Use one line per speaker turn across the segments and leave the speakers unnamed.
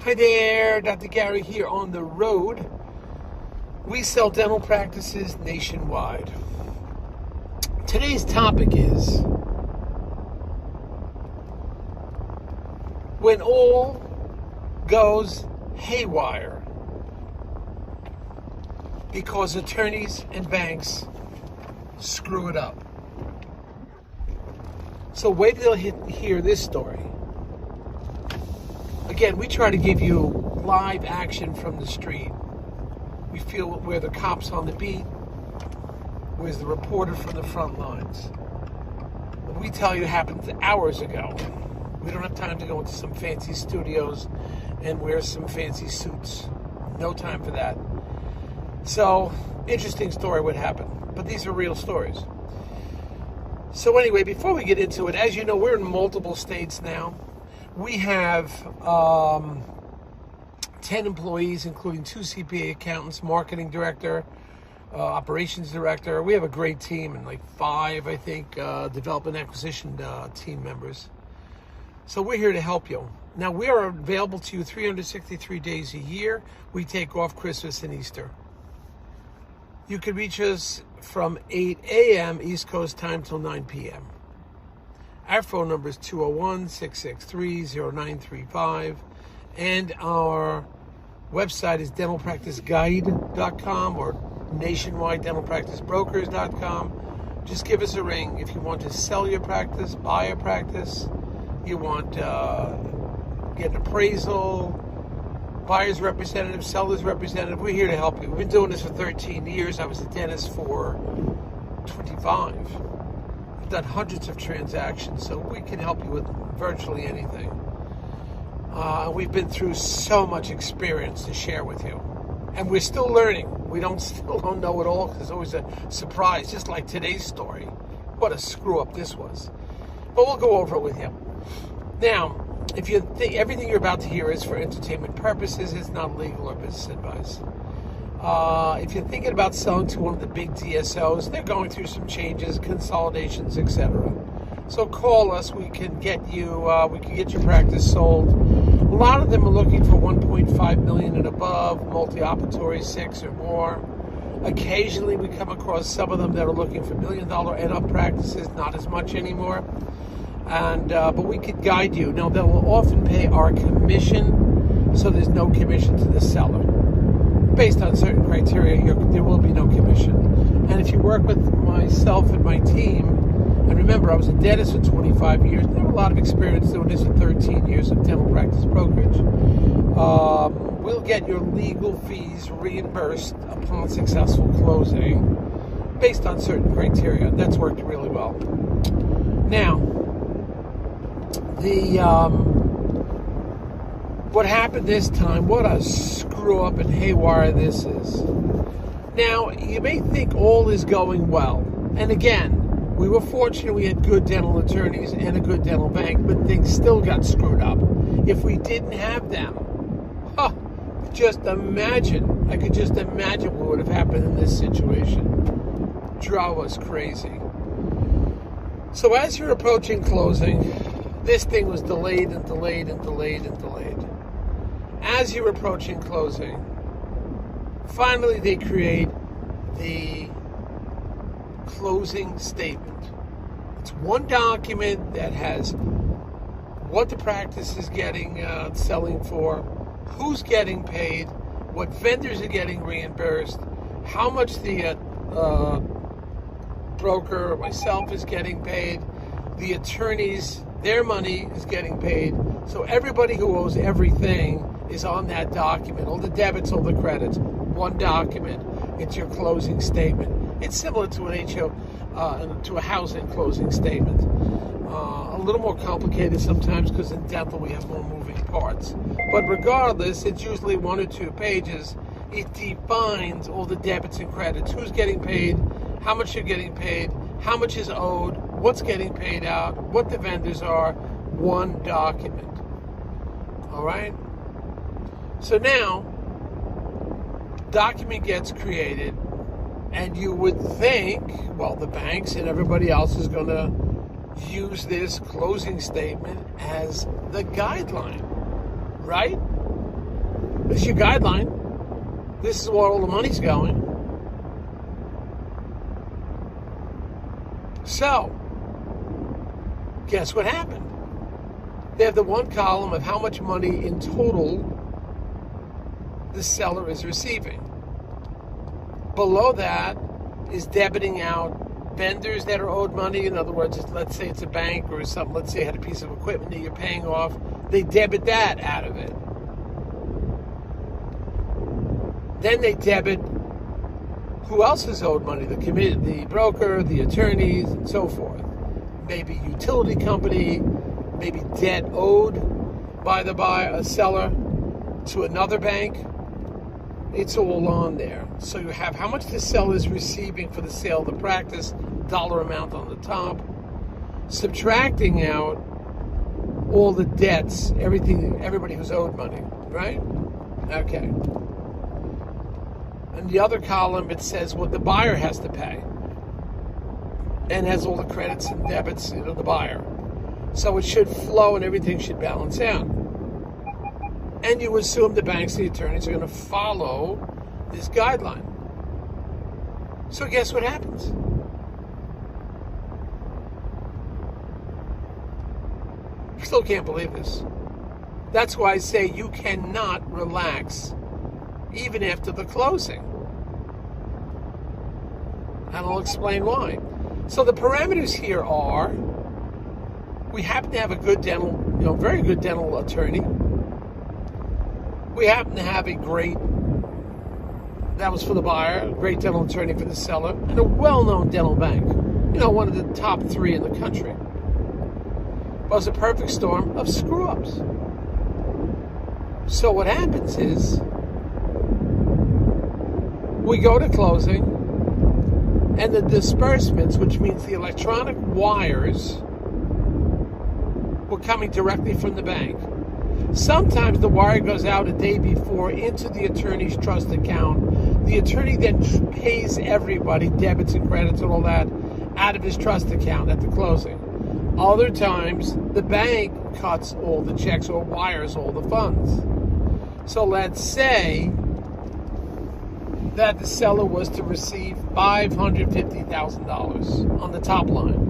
Hi there, Dr. Gary here on the road. We sell dental practices nationwide. Today's topic is when all goes haywire because attorneys and banks screw it up. So wait till you hear this story. Again, we try to give you live action from the street. We feel we're the cops on the beat. We're the reporter from the front lines. What we tell you happened hours ago. We don't have time to go into some fancy studios and wear some fancy suits. No time for that. So, interesting story what happened. But these are real stories. So anyway, before we get into it, as you know, we're in multiple states now. We have 10 employees, including 2 CPA accountants, marketing director, operations director. We have a great team and like 5, I think, development acquisition team members. So we're here to help you. Now, we are available to you 363 days a year. We take off Christmas and Easter. You can reach us from 8 a.m. East Coast time till 9 p.m. Our phone number is 201-663-0935, and our website is dentalpracticeguide.com or nationwidedentalpracticebrokers.com. Just give us a ring if you want to sell your practice, buy a practice, you want to get an appraisal, buyer's representative, seller's representative. We're here to help you. We've been doing this for 13 years. I was a dentist for 25. We've done hundreds of transactions, so we can help you with virtually anything. We've been through so much experience to share with you. And we're still learning. We still don't know it all, because it's always a surprise, just like today's story. What a screw up this was. But we'll go over it with you. Now, if you think everything you're about to hear is for entertainment purposes, it's not legal or business advice. If you're thinking about selling to one of the big DSOs, they're going through some changes, consolidations, etc. So call us. We can get you. We can get your practice sold. A lot of them are looking for 1.5 million and above, multi-operatory 6 or more. Occasionally, we come across some of them that are looking for $1 million and up practices. Not as much anymore. And but we could guide you. Now, they will often pay our commission, so there's no commission to the seller. Based on certain criteria, there will be no commission. And if you work with myself and my team, and remember, I was a dentist for 25 years. I have a lot of experience doing this for 13 years of dental practice brokerage. We'll get your legal fees reimbursed upon successful closing based on certain criteria. That's worked really well. Now, what happened this time, what a screw up and haywire this is. Now, you may think all is going well. And again, we were fortunate we had good dental attorneys and a good dental bank, but things still got screwed up. If we didn't have them, just imagine, I could just imagine what would have happened in this situation. Drove us crazy. So as you're approaching closing, this thing was delayed and delayed and delayed and delayed. As you're approaching closing, finally they create the closing statement. It's one document that has what the practice is getting, selling for, who's getting paid, what vendors are getting reimbursed, how much the broker or myself is getting paid, the attorneys, their money is getting paid. So everybody who owes everything is on that document. All the debits, all the credits. One document. It's your closing statement. It's similar to to a housing closing statement. A little more complicated sometimes because in dental we have more moving parts. But regardless, it's usually 1 or 2 pages. It defines all the debits and credits. Who's getting paid, how much you're getting paid, how much is owed, what's getting paid out, what the vendors are. One document. All right? So now, document gets created, and you would think, well, the banks and everybody else is going to use this closing statement as the guideline, right? This is your guideline. This is where all the money's going. So, guess what happened? They have the one column of how much money in total the seller is receiving. Below that is debiting out vendors that are owed money. In other words, let's say it's a bank or something. Let's say you had a piece of equipment that you're paying off. They debit that out of it. Then they debit who else is owed money, the broker, the attorneys, and so forth. Maybe utility company, maybe debt owed by the seller to another bank. It's all on there. So you have how much the seller is receiving for the sale of the practice, dollar amount on the top, subtracting out all the debts, everybody who's owed money, right? Okay. And the other column, it says what the buyer has to pay, and has all the credits and debits, the buyer. So it should flow and everything should balance out. And you assume the banks, the attorneys are going to follow this guideline. So guess what happens? I still can't believe this. That's why I say you cannot relax even after the closing. And I'll explain why. So the parameters here are, we happen to have a good dental, very good dental attorney. We happen to have a great, that was for the buyer, a great dental attorney for the seller, and a well-known dental bank. One of the top 3 in the country. But it was a perfect storm of screw-ups. So what happens is, we go to closing, and the disbursements, which means the electronic wires, were coming directly from the bank. Sometimes the wire goes out a day before into the attorney's trust account. The attorney then pays everybody, debits and credits and all that, out of his trust account at the closing. Other times, the bank cuts all the checks or wires all the funds. So let's say that the seller was to receive $550,000 on the top line.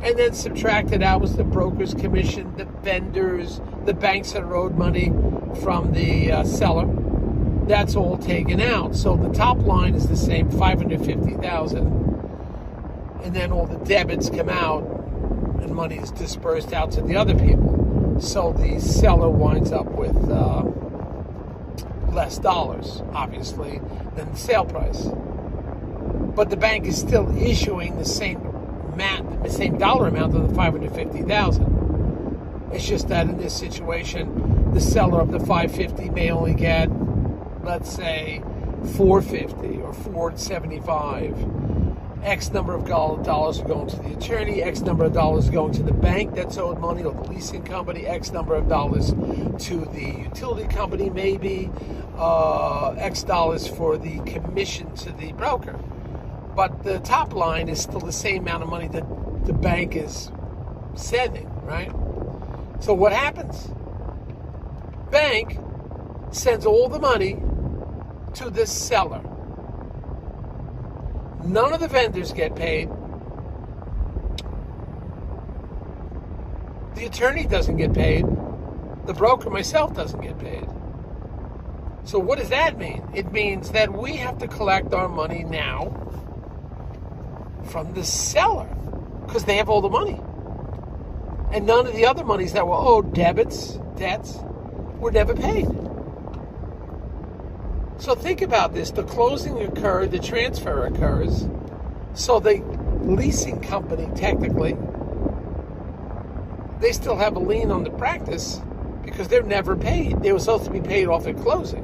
And then subtracted out was the broker's commission, the vendors, the banks that are owed money from the seller. That's all taken out. So the top line is the same, $550,000. And then all the debits come out and money is dispersed out to the other people. So the seller winds up with less dollars, obviously, than the sale price. But the bank is still issuing the same dollar amount of the $550,000. It's just that in this situation, the seller of the $550 may only get, let's say, $450 or $475. X number of dollars are going to the attorney, X number of dollars are going to the bank that's owed money, or the leasing company, X number of dollars to the utility company, maybe, X dollars for the commission to the broker. But the top line is still the same amount of money that the bank is sending, right? So what happens? Bank sends all the money to the seller. None of the vendors get paid. The attorney doesn't get paid. The broker, myself, doesn't get paid. So what does that mean? It means that we have to collect our money now from the seller because they have all the money. And none of the other monies that were owed, debts, were never paid. So think about this. The closing occurred, the transfer occurs. So the leasing company, technically, they still have a lien on the practice because they're never paid. They were supposed to be paid off at closing.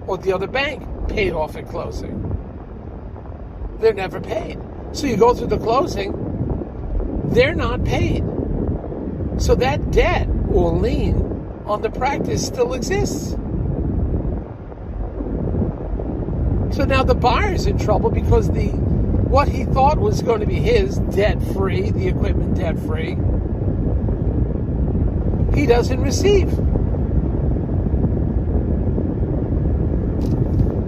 Or the other bank paid off at closing. They're never paid. So you go through the closing, they're not paid. So that debt or lien on the practice still exists. So now the buyer's in trouble because what he thought was going to be his debt-free, the equipment debt-free, he doesn't receive.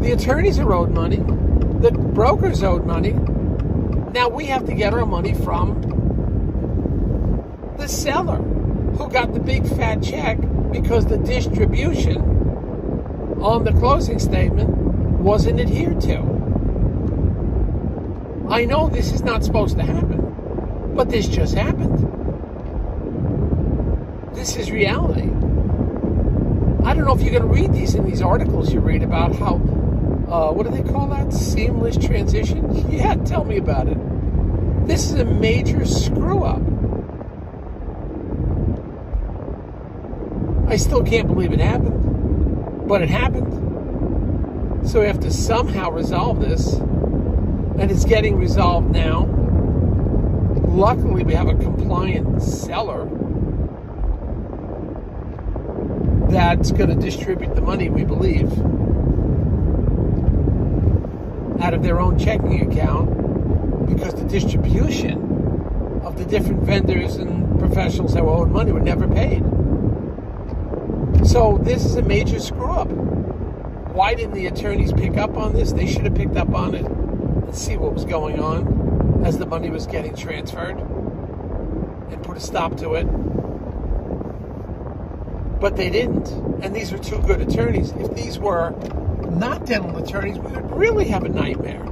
The attorneys are owed money. The brokers owed money. Now we have to get our money from the seller who got the big fat check because the distribution on the closing statement wasn't adhered to. I know this is not supposed to happen, but this just happened. This is reality. I don't know if you're going to read these in these articles you read about how, what do they call that? Seamless transition? Yeah, tell me about it. This is a major screw up. I still can't believe it happened, but it happened. So we have to somehow resolve this, and it's getting resolved now. Luckily, we have a compliant seller that's going to distribute the money, we believe, out of their own checking account, because the distribution of the different vendors and professionals that were owed money were never paid. So this is a major screw up. Why didn't the attorneys pick up on this? They should have picked up on it and see what was going on as the money was getting transferred and put a stop to it. But they didn't. And these are two good attorneys. If these were not dental attorneys, we would really have a nightmare.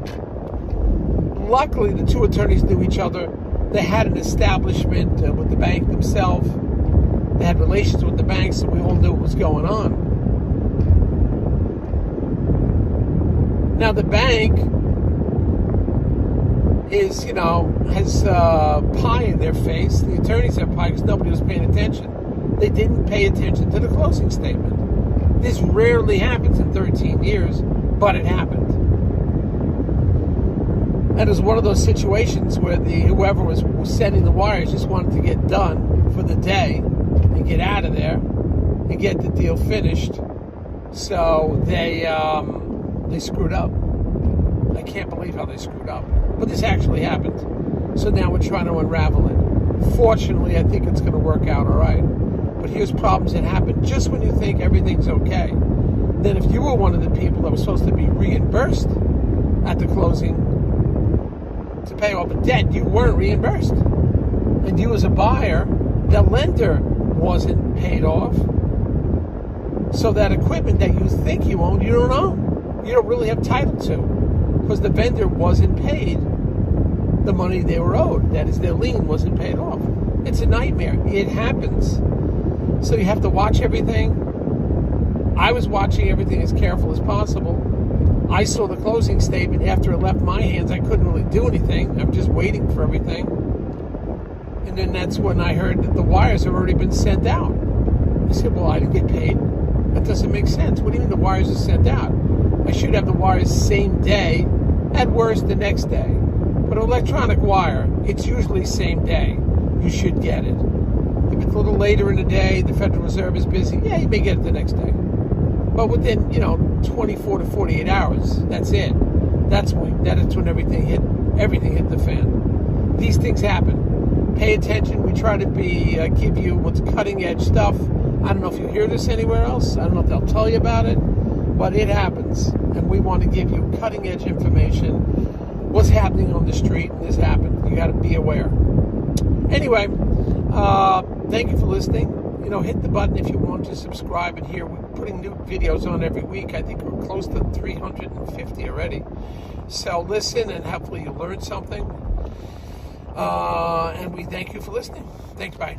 Luckily, the two attorneys knew each other. They had an establishment with the bank themselves. They had relations with the bank, so we all knew what was going on. Now, the bank is, has pie in their face. The attorneys have pie because nobody was paying attention. They didn't pay attention to the closing statement. This rarely happens in 13 years, but it happened. And it was one of those situations where whoever was sending the wires just wanted to get done for the day and get out of there and get the deal finished. So they screwed up. I can't believe how they screwed up. But this actually happened. So now we're trying to unravel it. Fortunately, I think it's going to work out all right. But here's problems that happen just when you think everything's okay. Then if you were one of the people that was supposed to be reimbursed at the closing to pay off a debt, you weren't reimbursed. And you as a buyer, the lender wasn't paid off. So that equipment that you think you own, you don't own. You don't really have title to. Because the vendor wasn't paid the money they were owed. That is, their lien wasn't paid off. It's a nightmare. It happens. So you have to watch everything. I was watching everything as careful as possible. I saw the closing statement after it left my hands. I couldn't really do anything. I'm just waiting for everything. And then that's when I heard that the wires have already been sent out. I said, well, I didn't get paid. That doesn't make sense. What do you mean the wires are sent out? I should have the wires same day, at worst the next day. But electronic wire, it's usually same day. You should get it. If it's a little later in the day, the Federal Reserve is busy, yeah, you may get it the next day. But within, 24 to 48 hours, that's it. That's when everything hit the fan. These things happen. Pay attention. We try to give you what's cutting edge stuff. I don't know if you hear this anywhere else. I don't know if they'll tell you about it, but it happens. And we want to give you cutting edge information. What's happening on the street, and this happened. You got to be aware. Anyway, thank you for listening. Hit the button if you want to subscribe. And here we're putting new videos on every week. I think we're close to 350 already. So listen, and hopefully you learned something. And we thank you for listening. Thanks, bye.